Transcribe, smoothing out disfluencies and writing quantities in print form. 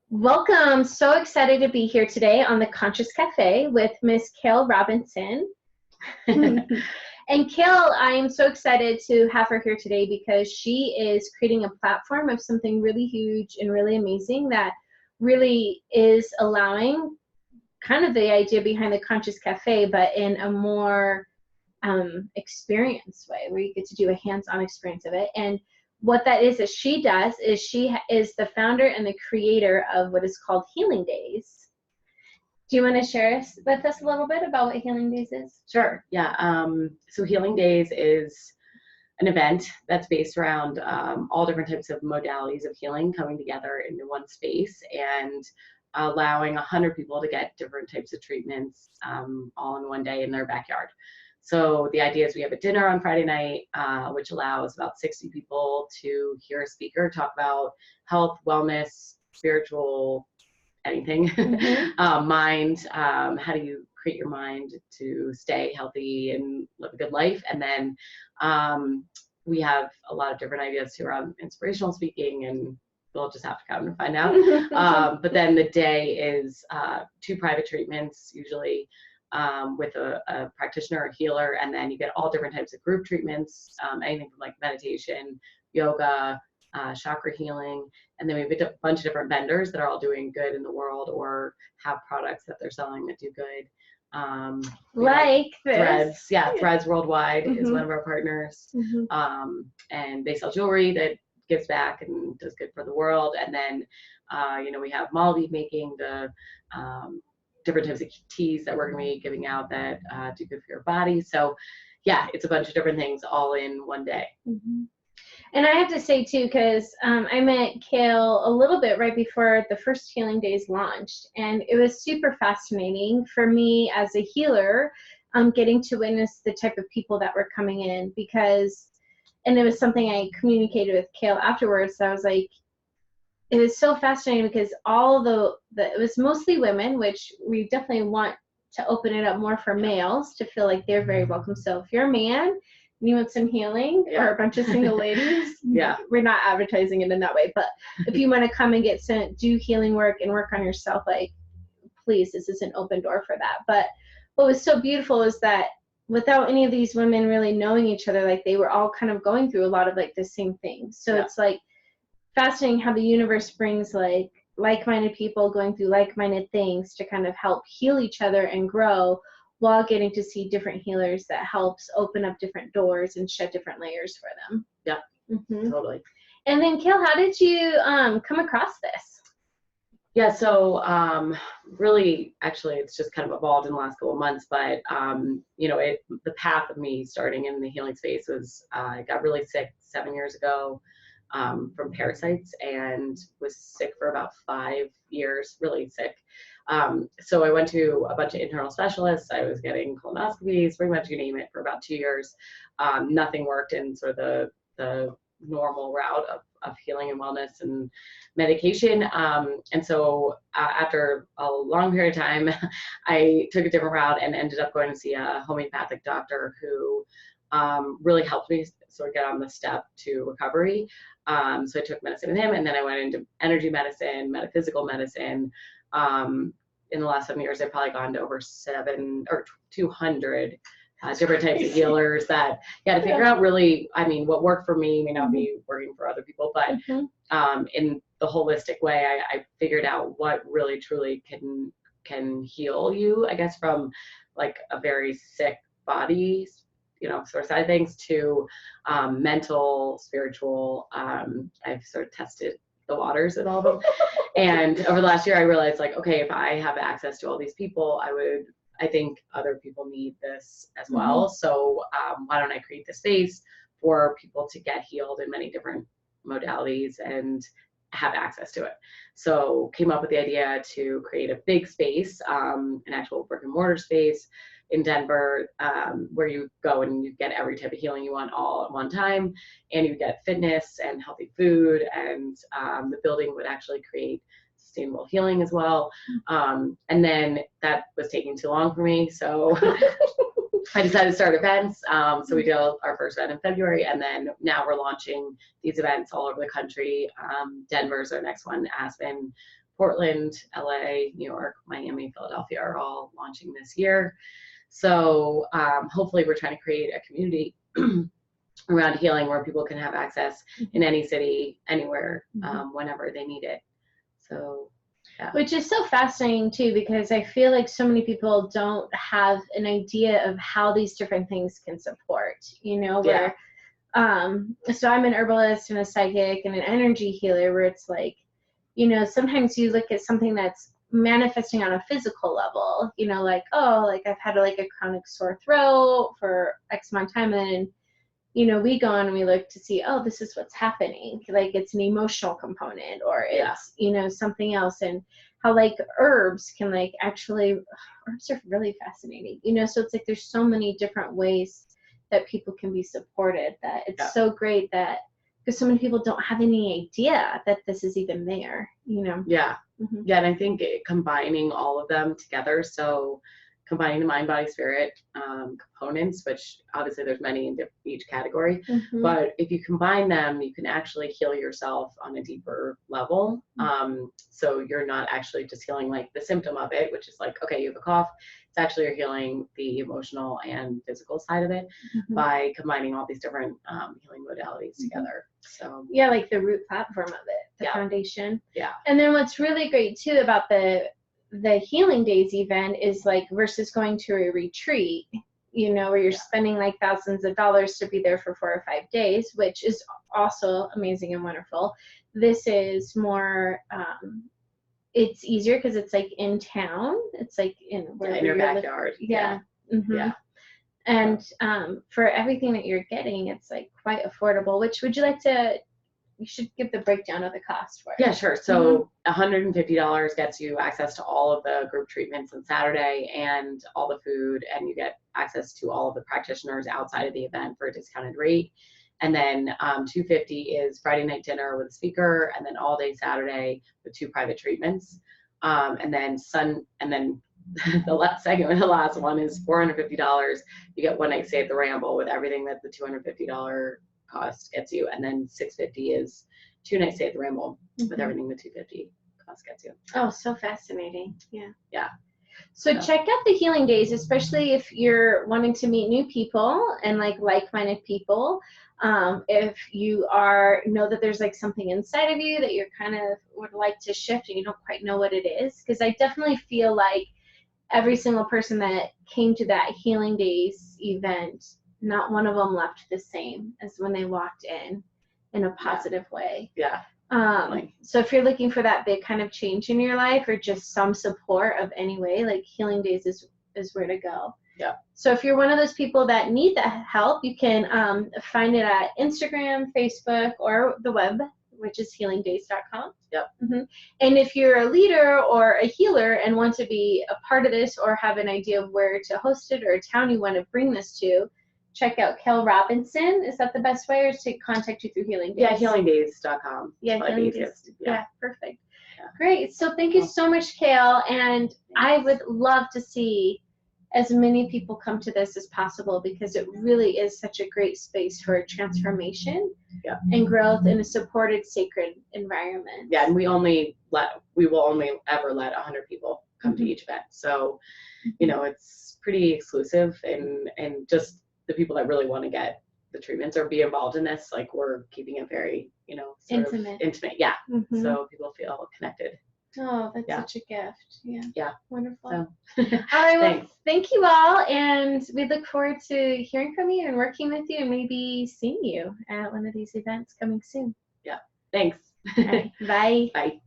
Welcome. So excited to be here today on the Conscious Cafe with Miss Kael Robinson. And Kael, I'm so excited to have her here today because she is creating a platform of something really huge and really amazing that really is allowing kind of the idea behind the Conscious Cafe, but in a more experienced way where you get to do a hands-on experience of it. And what that is that she does is she is the founder and the creator of what is called Healing Days. Do you want to share with us a little bit about what Healing Days is? Sure. Yeah. So Healing Days is an event that's based around all different types of modalities of healing coming together into one space and allowing 100 people to get different types of treatments all in one day in their backyard. So the idea is we have a dinner on Friday night, which allows about 60 people to hear a speaker talk about health, wellness, spiritual, anything, mind, how do you create your mind to stay healthy and live a good life. And then we have a lot of different ideas too around inspirational speaking, and we'll just have to come and find out. But then the day is 2 private treatments, usually with a practitioner or healer, and then you get all different types of group treatments, anything from like meditation, yoga, chakra healing, and then we have a bunch of different vendors that are all doing good in the world or have products that they're selling that do good. Like Threads, Threads Worldwide is one of our partners, and they sell jewelry that gives back and does good for the world. And then we have Maldive making the different types of teas that we're going to be giving out that do good for your body. So yeah, it's a bunch of different things all in one day. And I have to say too, because I met Kael a little bit right before the first Healing Days launched, and it was super fascinating for me as a healer, getting to witness the type of people that were coming in, and it was something I communicated with Kael afterwards. So I was like, it was so fascinating because it was mostly women, which we definitely want to open it up more for males to feel like they're very welcome. So if you're a man and you want some healing, or a bunch of single ladies, we're not advertising it in that way, but if you want to come and do healing work and work on yourself, like, please, this is an open door for that. But what was so beautiful is that without any of these women really knowing each other, like, they were all kind of going through a lot of like the same things. So it's like fascinating how the universe brings like-minded people going through like-minded things to kind of help heal each other and grow, while getting to see different healers that helps open up different doors and shed different layers for them. Yep, totally. And then Kael, how did you come across this? Yeah, so really, actually, it's just kind of evolved in the last couple of months, but the path of me starting in the healing space was I got really sick 7 years ago from parasites, and was sick for about 5 years, really sick. So I went to a bunch of internal specialists. I was getting colonoscopies, pretty much you name it, for about 2 years. Nothing worked in sort of the normal route of healing and wellness and medication. And so after a long period of time, I took a different route and ended up going to see a homeopathic doctor who really helped me sort of get on the step to recovery. So I took medicine with him, and then I went into energy medicine, metaphysical medicine. In the last 7 years, I've probably gone to over 200 different types of healers that, to figure out really, I mean, what worked for me may not be working for other people, but in the holistic way, I figured out what really truly can heal you, I guess, from like a very sick body, sort of side of things, to mental, spiritual. I've sort of tested the waters with all of them. And over the last year, I realized, like, okay, if I have access to all these people, I think other people need this as well. So why don't I create the space for people to get healed in many different modalities and have access to it? So came up with the idea to create a big space, an actual brick and mortar space in Denver, where you go and you get every type of healing you want all at one time, and you get fitness and healthy food, and the building would actually create sustainable healing as well. And then that was taking too long for me, so I decided to start events. So we did our first event in February, and then now we're launching these events all over the country. Denver's our next one, Aspen Portland, LA, New York, Miami, Philadelphia are all launching this year. So hopefully we're trying to create a community around healing where people can have access in any city, anywhere, whenever they need it. So, yeah. Which is so fascinating too, because I feel like so many people don't have an idea of how these different things can support, you know, where, so I'm an herbalist and a psychic and an energy healer, where it's like, you know, sometimes you look at something that's manifesting on a physical level, you know, like, oh, like I've had like a chronic sore throat for X amount of time, and then, you know, we go on and we look to see, oh, this is what's happening. Like it's an emotional component, or it's, you know, something else. And how like herbs can like actually, herbs are really fascinating, you know, so it's like there's so many different ways that people can be supported, that it's so great that, because so many people don't have any idea that this is even there, you know? Yeah. Yeah, and I think combining all of them together, so combining the mind, body, spirit components, which obviously there's many in each category, but if you combine them, you can actually heal yourself on a deeper level. So you're not actually just healing like the symptom of it, which is like, okay, you have a cough. It's actually you're healing the emotional and physical side of it by combining all these different healing modalities together. So yeah, like the root platform of it, the foundation. Yeah. And then what's really great too about the Healing Days event is like, versus going to a retreat, you know, where you're spending like thousands of dollars to be there for 4 or 5 days, which is also amazing and wonderful. This is more, it's easier because it's like in town. It's like in your backyard. And for everything that you're getting, it's like quite affordable. Which would you like to? You should give the breakdown of the cost for it. Yeah, sure. So $150 gets you access to all of the group treatments on Saturday and all the food, and you get access to all of the practitioners outside of the event for a discounted rate. And then $250 is Friday night dinner with a speaker, and then all day Saturday with 2 private treatments. And then the second and the last one is $450. You get 1 night stay at the Ramble with everything that the $250 cost gets you, and then $650 is 2 nights stay at the Ramble with everything the $250 cost gets you. Oh, so fascinating. Yeah. So check out the Healing Days, especially if you're wanting to meet new people and like-minded people. If you know that there's like something inside of you that you're kind of would like to shift and you don't quite know what it is, because I definitely feel like every single person that came to that Healing Days event, not one of them left the same as when they walked in a positive way. Yeah. So if you're looking for that big kind of change in your life, or just some support of any way, like Healing Days is where to go. Yeah. So if you're one of those people that need that help, you can find it at Instagram, Facebook, or the web, which is healingdays.com. Yep. And if you're a leader or a healer and want to be a part of this, or have an idea of where to host it or a town you want to bring this to, check out Kael Robinson. Is that the best way, or to contact you through Healing Days? Yeah, healingdays.com. Yeah, Healing Days. Yeah, perfect. Yeah. Great. So thank you so much, Kael. And I would love to see as many people come to this as possible, because it really is such a great space for transformation and growth in a supported, sacred environment. Yeah, and we will only ever let 100 people come to each event. So, you know, it's pretty exclusive, and just the people that really want to get the treatments or be involved in this, like, we're keeping it very, you know, intimate. Yeah. So people feel connected. Oh, that's such a gift. Yeah. Wonderful. So, all right. Well, thank you all. And we look forward to hearing from you and working with you, and maybe seeing you at one of these events coming soon. Yeah. Thanks. All right. Bye. Bye.